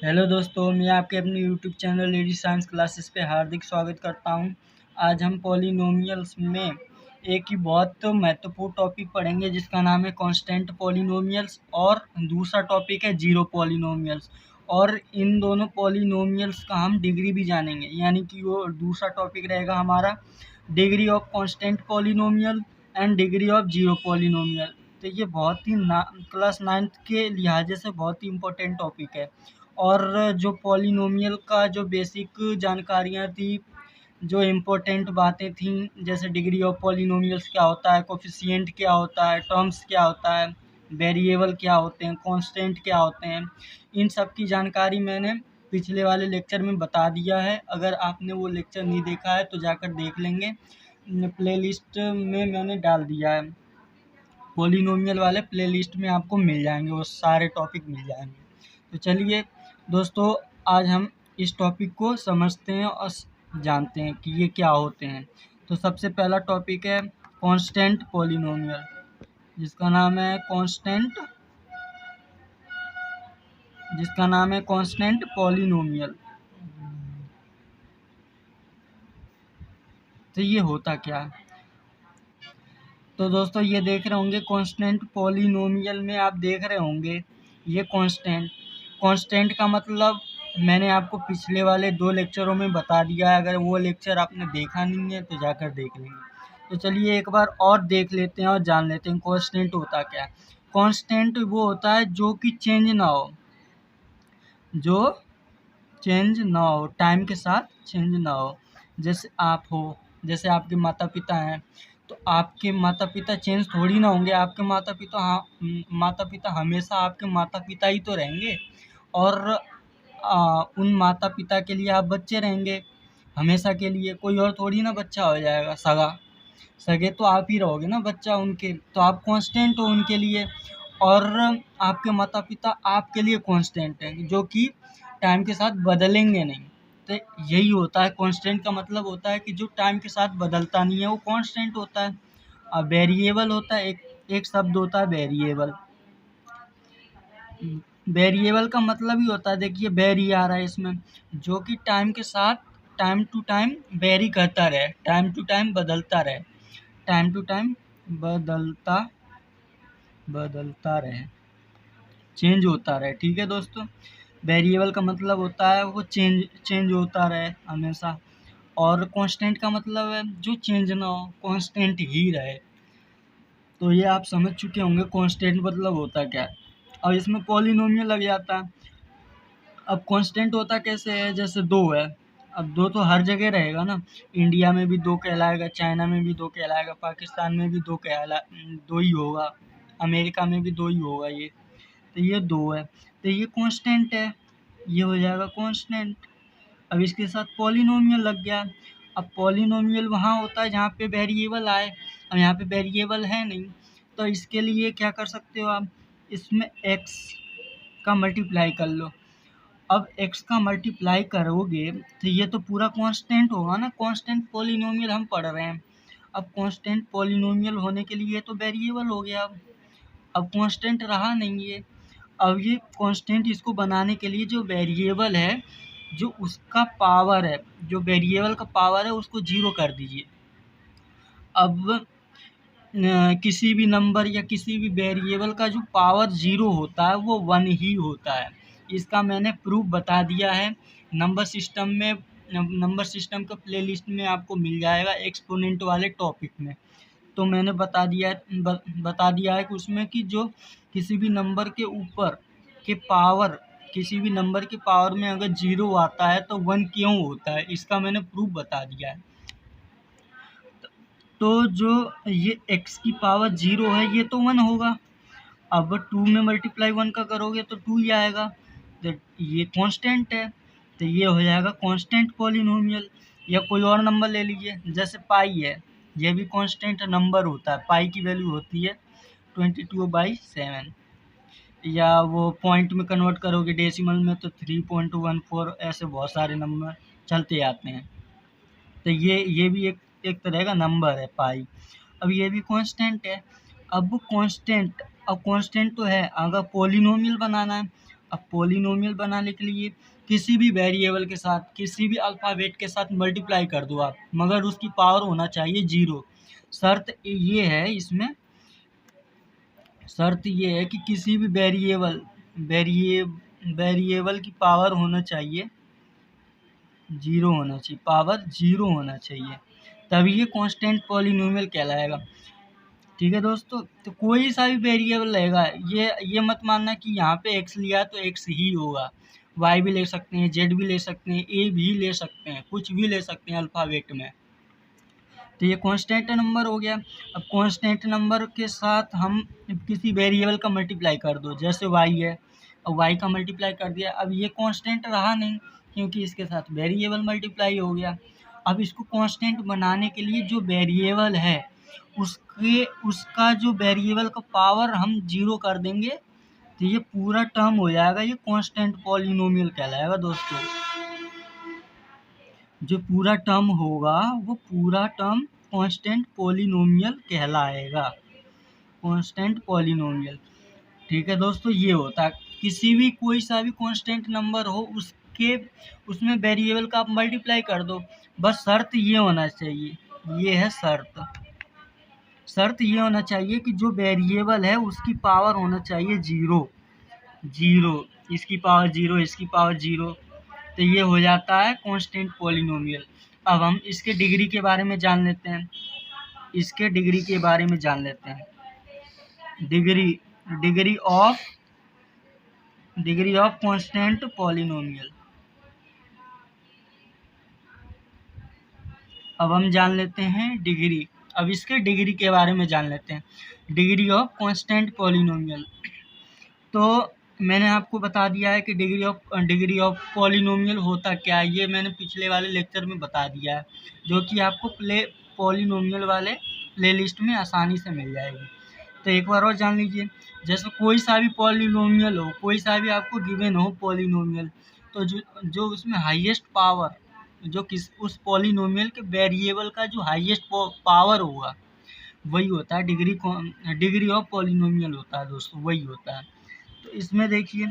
Hello दोस्तों, मैं आपके अपने YouTube channel lady science classes पे हार्दिक स्वागत करता हूं। आज हम पॉलिनोमियल्स में एक ही बहुत महत्वपूर्ण टॉपिक पढ़ेंगे जिसका नाम है कांस्टेंट पॉलिनोमियल्स और दूसरा टॉपिक है जीरो पॉलिनोमियल्स। और इन दोनों पॉलिनोमियल्स का हम डिग्री भी जानेंगे, यानी कि वो दूसरा टॉपिक रहेगा हमारा degree of constant polynomial and degree of zero polynomial. तो ये बहुत ही क्लास 9th के लिहाजे से बहुत ही इम्पोर्टेंट टॉपिक है। और जो पॉलिनोमियल का जो बेसिक जानकारियाँ थी, जो इम्पोर्टेंट बातें थीं, जैसे डिग्री ऑफ पॉलिनोमियल्स क्या होता है, कोफिशिएंट क्या होता है, टर्म्स क्या होता है, वेरिएबल क्या होते हैं, कांस्टेंट क्या होते हैं, इन सब की जानकारी मैंने पिछले वाले लेक्चर में बता दिया है। अगर आपने वो लेक्चर नहीं देखा है तो जाकर देख लेंगे, प्लेलिस्ट में मैंने डाल दिया है। पॉलिनोमियल वाले प्लेलिस्ट में आपको मिल जाएंगे, वो सारे टॉपिक मिल जाएंगे। तो चलिए दोस्तों, आज हम इस टॉपिक को समझते हैं और जानते हैं कि ये क्या होते हैं। तो सबसे पहला टॉपिक है कांस्टेंट पॉलिनोमियल, जिसका नाम है कांस्टेंट पॉलिनोमियल। तो ये होता क्या है? तो दोस्तों, ये देख रहे होंगे कांस्टेंट पॉलिनोमियल में, आप देख रहे होंगे ये कांस्टेंट का मतलब मैंने आपको पिछले वाले 2 लेक्चरों में बता दिया है। अगर वो लेक्चर आपने देखा नहीं है तो जाकर देख लेंगे। तो चलिए एक बार और देख लेते हैं और जान लेते हैं कांस्टेंट होता क्या है। कांस्टेंट वो होता है जो कि चेंज ना हो, टाइम के साथ चेंज ना हो। जैसे आप हो, जैसे आपके माता पिता हैं, तो आपके माता पिता चेंज थोड़ी ना होंगे। आपके माता पिता हमेशा आपके माता पिता ही तो रहेंगे। और उन माता पिता के लिए आप बच्चे रहेंगे हमेशा के लिए, कोई और थोड़ी ना बच्चा हो जाएगा। सगे तो आप ही रहोगे ना बच्चा उनके, तो आप कांस्टेंट हो उनके लिए। और आपके माता पिता आपके लिए कांस्टेंट है, जो कि टाइम के साथ बदलेंगे नहीं। तो यही होता है कांस्टेंट का मतलब, होता है कि जो टाइम के साथ बदलता नहीं है वो कांस्टेंट होता है। अब वेरिएबल होता है, एक शब्द होता है वेरिएबल। वेरिएबल का मतलब ही होता है, देखिए वेरी आ रहा है इसमें, जो कि टाइम के साथ टाइम टू टाइम वेरी करता रहे, टाइम टू टाइम बदलता रहे, टाइम टू टाइम बदलता रहे, चेंज होता रहे। ठीक है दोस्तों, वेरिएबल का मतलब होता है वो चेंज होता रहे हमेशा। और कांस्टेंट का मतलब है जो चेंज ना हो, कांस्टेंट ही रहे। तो ये आप समझ चुके होंगे कांस्टेंट मतलब होता क्या है। और इसमें पॉलिनोमियल लग जाता है। अब कांस्टेंट होता कैसे है, जैसे 2 है। अब 2 तो हर जगह रहेगा ना, इंडिया में भी 2 कहलाएगा, चाइना में भी 2 कहलाएगा, पाकिस्तान में भी 2 ही होगा, अमेरिका में भी 2 ही होगा ये। तो ये 2 है, तो ये कांस्टेंट है, ये हो जाएगा कांस्टेंट। अब इसके साथ पॉलिनोमियल लग गया। अब पॉलिनोमियल वहाँ होता है जहाँ पे वेरिएबल आए, अब यहाँ पे वेरिएबल है नहीं, तो इसके लिए क्या कर सकते हो आप, इसमें x का मल्टीप्लाई कर लो। अब x का मल्टीप्लाई करोगे तो ये तो पूरा कांस्टेंट होगा ना, कांस्टेंट पॉलिनोमियल हम पढ़ रहे हैं। अब कांस्टेंट पॉलिनोमियल होने के लिए तो वेरिएबल हो गया। अब कांस्टेंट रहा नहीं है। अब ये कांस्टेंट, इसको बनाने के लिए जो वेरिएबल है, जो उसका पावर है, जो वेरिएबल का पावर है उसको 0 कर दीजिए। अब किसी भी नंबर या किसी भी वेरिएबल का जो पावर 0 होता है वो 1 ही होता है। इसका मैंने प्रूफ बता दिया है नंबर सिस्टम में। नंबर सिस्टम का प्लेलिस्ट में आपको मिल जाएगा एक्सपोनेंट वाले टॉपिक में। तो मैंने बता दिया है कि उसमें कि जो किसी भी नंबर के ऊपर के पावर, किसी भी नंबर के पावर में अगर 0 आता है तो 1 क्यों होता है, इसका मैंने प्रूफ बता दिया है। तो जो ये x की पावर 0 है ये तो 1 होगा। अब 2 में मल्टीप्लाई 1 का करोगे तो 2 ही आएगा। तो ये कांस्टेंट है, तो ये हो जाएगा कांस्टेंट पॉलिनोमियल। या कोई और नंबर ले लीजिए, जैसे पाई है, ये भी कांस्टेंट नंबर होता है। पाई की वैल्यू होती है 22/7। या वो पॉइंट में कन्वर्ट करोगे डेसिमल में तो 3.14, ऐसे बहुत सारे नंबर चलते आते हैं। तो ये भी एक तरह का नंबर है पाई। अब ये भी कांस्टेंट है। अब कांस्टेंट तो है, अगर पॉलिनोमियल बनाना है, अब पॉलिनोमियल बनाने के लिए किसी भी वेरिएबल के साथ, किसी भी अल्फ़ाबेट के साथ मल्टीप्लाई कर दो आप, मगर उसकी पावर होना चाहिए 0। शर्त ये है इसमें, शर्त ये है कि किसी भी वेरिएबल की पावर होना चाहिए 0 होना चाहिए, पावर 0 होना चाहिए, तभी ये कांस्टेंट पॉलिनोमियल कहलाएगा। ठीक है दोस्तों, तो कोई सा भी वेरिएबल रहेगा, ये मत मानना कि यहाँ पे x लिया तो x ही होगा, y भी ले सकते हैं, z भी ले सकते हैं, a भी ले सकते हैं, कुछ भी ले सकते हैं अल्फ़ाबेट में। तो ये कांस्टेंट नंबर हो गया। अब कांस्टेंट नंबर के साथ हम किसी वेरिएबल का मल्टीप्लाई कर दो, जैसे y है, अब y का मल्टीप्लाई कर दिया, अब ये कांस्टेंट रहा नहीं क्योंकि इसके साथ वेरिएबल मल्टीप्लाई हो गया। अब इसको कांस्टेंट बनाने के लिए जो वेरिएबल है उसका जो वेरिएबल का पावर हम 0 कर देंगे, तो ये पूरा टर्म हो जाएगा, ये कांस्टेंट पॉलिनोमियल कहलाएगा दोस्तों। जो पूरा टर्म होगा वो पूरा टर्म कांस्टेंट पॉलिनोमियल कहलाएगा, कांस्टेंट पॉलिनोमियल। ठीक है दोस्तों, ये होता है किसी भी कोई सा भी कांस्टेंट नंबर हो उसमें वेरिएबल का आप मल्टीप्लाई कर दो, बस शर्त ये होना चाहिए, ये है शर्त ये होना चाहिए कि जो वेरिएबल है उसकी पावर होना चाहिए 0, इसकी पावर 0, इसकी पावर 0, तो ये हो जाता है कांस्टेंट पॉलिनोमियल। अब हम इसके डिग्री के बारे में जान लेते हैं, डिग्री ऑफ कांस्टेंट पॉलिनोमियल। अब हम जान लेते हैं डिग्री, अब इसके डिग्री के बारे में जान लेते हैं, डिग्री ऑफ कांस्टेंट पॉलिनोमियल। तो मैंने आपको बता दिया है कि डिग्री ऑफ पॉलिनोमियल होता क्या है, ये मैंने पिछले वाले लेक्चर में बता दिया है, जो कि आपको पॉलिनोमियल वाले प्लेलिस्ट में आसानी से मिल जाएगी। तो एक बार और जान लीजिए, जैसे कोई सा भी पॉलिनोमियल हो, कोई सा भी आपको गिवन हो पॉलिनोमियल, तो जो उसमें हाईएस्ट पावर, जो उस पॉलिनोमियल के वेरिएबल का जो हाईएस्ट पावर होगा वही होता है डिग्री ऑफ पॉलिनोमियल होता है दोस्तों, वही होता है। तो इसमें देखिए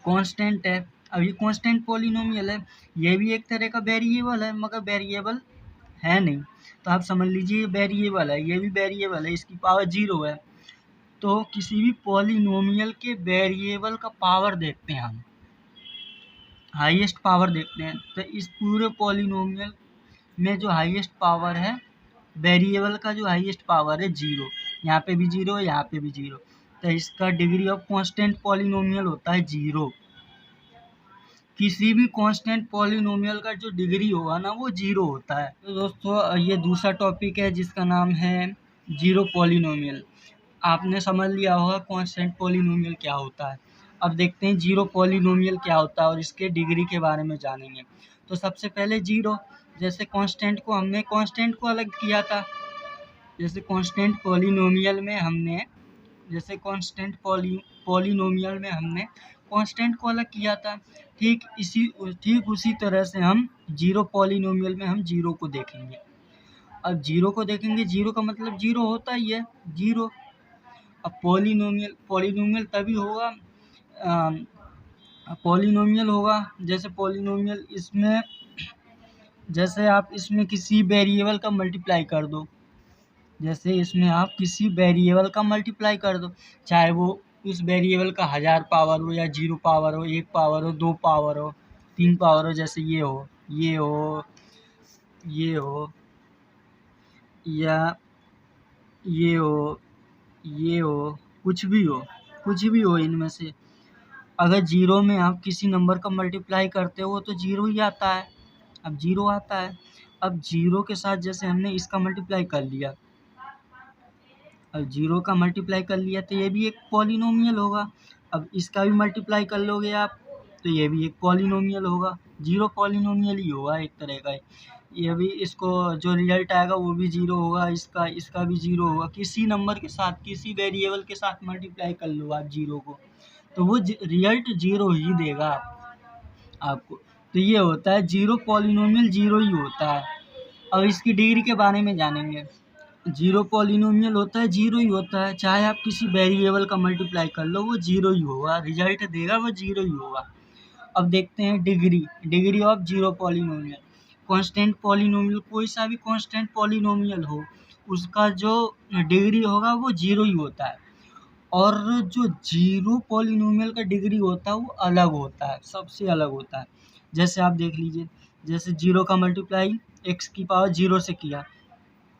कांस्टेंट है, अब ये कांस्टेंट पॉलिनोमियल है, ये भी एक तरह का वेरिएबल है मगर वेरिएबल है नहीं, तो आप समझ लीजिए वेरिएबल है, ये भी वेरिएबल है, इसकी पावर 0 है। तो किसी भी पॉलिनोमियल के वेरिएबल का पावर देखते हैं हम, हाईएस्ट पावर देखते हैं, तो इस पूरे पॉलिनोमियल में जो हाईएस्ट पावर है, वेरिएबल का जो हाईएस्ट पावर है 0, यहाँ पे भी 0, यहाँ पे भी 0, तो इसका डिग्री ऑफ कांस्टेंट पॉलिनोमियल होता है 0। किसी भी कांस्टेंट पॉलिनोमियल का जो डिग्री होगा ना वो 0 होता है। तो दोस्तों ये दूसरा टॉपिक है जिसका नाम है जीरो पॉलिनोमियल। आपने समझ लिया होगा कांस्टेंट पॉलिनोमियल क्या होता है। अब देखते हैं जीरो पॉलिनोमियल क्या होता है और इसके डिग्री के बारे में जानेंगे। तो सबसे पहले जीरो, जैसे कांस्टेंट को हमने कांस्टेंट को अलग किया था, जैसे कांस्टेंट पॉलिनोमियल में हमने कांस्टेंट को अलग किया था, ठीक उसी तरह से हम जीरो पॉलिनोमियल में हम जीरो को देखेंगे। अब जीरो को देखेंगे, जीरो का मतलब जीरो होता ही है, जीरो। अब पॉलिनोमियल तभी होगा, पॉलिनोमियल होगा जैसे पॉलिनोमियल इसमें, जैसे आप इसमें किसी वेरिएबल का मल्टीप्लाई कर दो, जैसे इसमें आप किसी वेरिएबल का मल्टीप्लाई कर दो, चाहे वो उस वेरिएबल का 1000 पावर हो या 0 पावर हो, 1 पावर हो, 2 पावर हो, 3 पावर हो, जैसे ये हो या ये हो, कुछ भी हो इनमें से। अगर जीरो में आप किसी नंबर का मल्टीप्लाई करते हो तो जीरो ही आता है, अब जीरो आता है। अब जीरो के साथ जैसे हमने इसका मल्टीप्लाई कर लिया, अब जीरो का मल्टीप्लाई कर लिया तो ये भी एक पॉलिनोमियल होगा। अब इसका भी मल्टीप्लाई कर लोगे आप तो ये भी एक पॉलिनोमियल होगा, जीरो पॉलिनोमियल ही होगा एक तरह का। ये भी, इसको जो रिजल्ट आएगा वो भी जीरो होगा, इसका भी जीरो होगा। किसी नंबर के साथ, किसी वेरिएबल के साथ मल्टीप्लाई कर लो आप जीरो को तो वो रिजल्ट जीरो ही देगा आपको। तो ये होता है जीरो पॉलिनोमियल, जीरो ही होता है। अब इसकी डिग्री के बारे में जानेंगे। जीरो पॉलिनोमियल होता है, जीरो ही होता है, चाहे आप किसी वेरिएबल का मल्टीप्लाई कर लो वो जीरो ही होगा, रिजल्ट देगा वो जीरो ही होगा। अब देखते हैं degree, degree of zero polynomial. Constant polynomial, कोई सा भी कांस्टेंट पॉलिनोमियल हो उसका जो डिग्री होगा वो जीरो ही होता है। और जो जीरो पॉलिनोमियल का डिग्री होता है वो अलग होता है, सबसे अलग होता है। जैसे आप देख लीजिए, जैसे जीरो का मल्टीप्लाई एक्स की पावर जीरो से किया,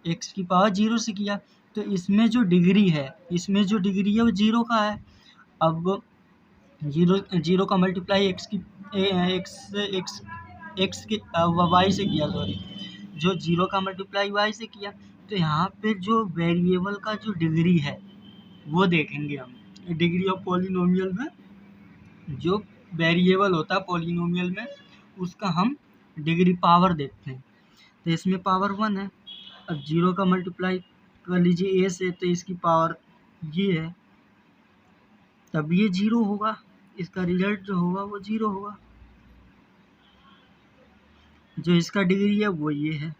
एक्स की पावर जीरो से किया, तो इसमें जो डिग्री है, इसमें जो डिग्री है वो जीरो का है। अब जीरो जीरो का मल्टीप्लाई एक्स की एक्स एक्स एक्स के वाई से किया, सॉरी, जो जीरो का मल्टीप्लाई वाई से किया, तो यहाँ पे जो वेरिएबल का जो डिग्री है वो देखेंगे हम। डिग्री ऑफ पॉलिनोमियल में जो वेरिएबल होता है पॉलिनोमियल में उसका हम डिग्री पावर देखते हैं, तो इसमें पावर 1 है। अब जीरो का मल्टीप्लाई कर लीजिए ए से, तो इसकी पावर ये है, तब ये जीरो होगा, इसका रिजल्ट जो होगा वो जीरो होगा। जो इसका डिग्री है वो ये है।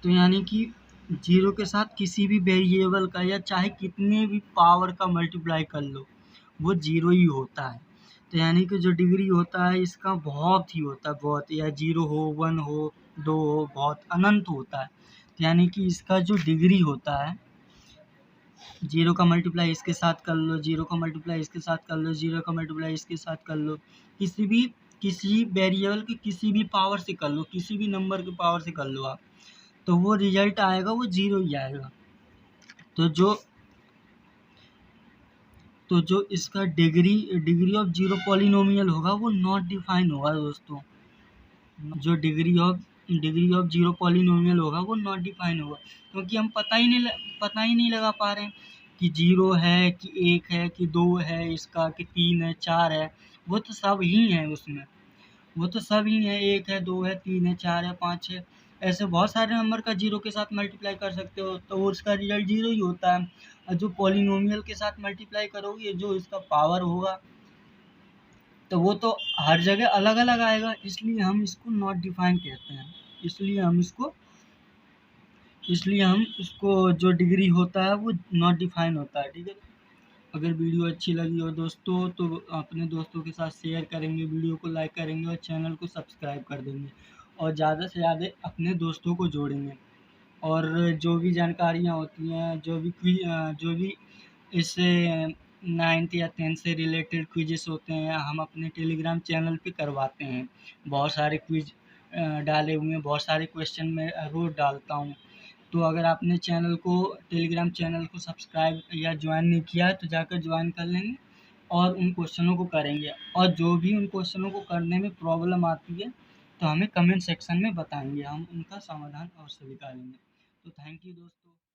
तो यानी कि जीरो के साथ किसी भी वेरिएबल का या चाहे कितने भी पावर का मल्टीप्लाई कर लो वो जीरो ही होता है। तो यानी कि जो डिग्री होता है इसका बहुत ही होता है, बहुत, या जीरो हो, वन हो, दो हो, बहुत अनंत होता है। तो यानी कि इसका जो डिग्री होता है, जीरो का मल्टीप्लाई इसके साथ कर लो, जीरो का मल्टीप्लाई इसके साथ कर लो, जीरो का मल्टीप्लाई इसके साथ कर लो, किसी वेरिएबल की किसी भी पावर से कर लो, किसी भी नंबर की पावर से कर लो आप, तो वो रिजल्ट आएगा वो जीरो ही आएगा। तो जो इसका डिग्री ऑफ जीरो पॉलिनोमियल होगा वो नॉट डिफाइन होगा दोस्तों। जो डिग्री ऑफ जीरो पॉलिनोमियल होगा वो नॉट डिफाइन होगा, क्योंकि हम पता ही नहीं लगा पा रहे हैं कि जीरो है कि एक है कि दो है इसका, कि तीन है, चार है। वो तो सब ही है उसमें, वो तो सब ही है, एक है, दो है, तीन है, चार है, पाँच है, ऐसे बहुत सारे नंबर का जीरो के साथ मल्टीप्लाई कर सकते हो, तो वो उसका रिजल्ट जीरो ही होता है। और जो पॉलिनोमियल के साथ मल्टीप्लाई करोगे जो इसका पावर होगा तो वो तो हर जगह अलग अलग आएगा, इसलिए हम इसको नॉट डिफाइन कहते हैं। इसलिए हम इसको जो डिग्री होता है वो नॉट डिफाइन होता है, ठीक है। अगर वीडियो अच्छी लगी हो दोस्तों तो अपने दोस्तों के साथ शेयर करेंगे, वीडियो को लाइक करेंगे और चैनल को सब्सक्राइब कर देंगे और ज़्यादा से ज़्यादा अपने दोस्तों को जोड़ेंगे। और जो भी जानकारियाँ होती हैं, जो भी इससे 9th या 10th से रिलेटेड क्विज़ेस होते हैं हम अपने टेलीग्राम चैनल पे करवाते हैं। बहुत सारे क्विज़ डाले हुए हैं, बहुत सारे क्वेश्चन मैं रोज़ डालता हूँ। तो अगर आपने टेलीग्राम चैनल को सब्सक्राइब या ज्वाइन नहीं किया है तो जाकर ज्वाइन कर लेंगे और उन क्वेश्चनों को करेंगे, और जो भी उन क्वेश्चनों को करने में प्रॉब्लम आती है तो हमें कमेंट सेक्शन में बताएंगे, हम उनका समाधान अवश्य निकालेंगे। तो थैंक यू दोस्तों।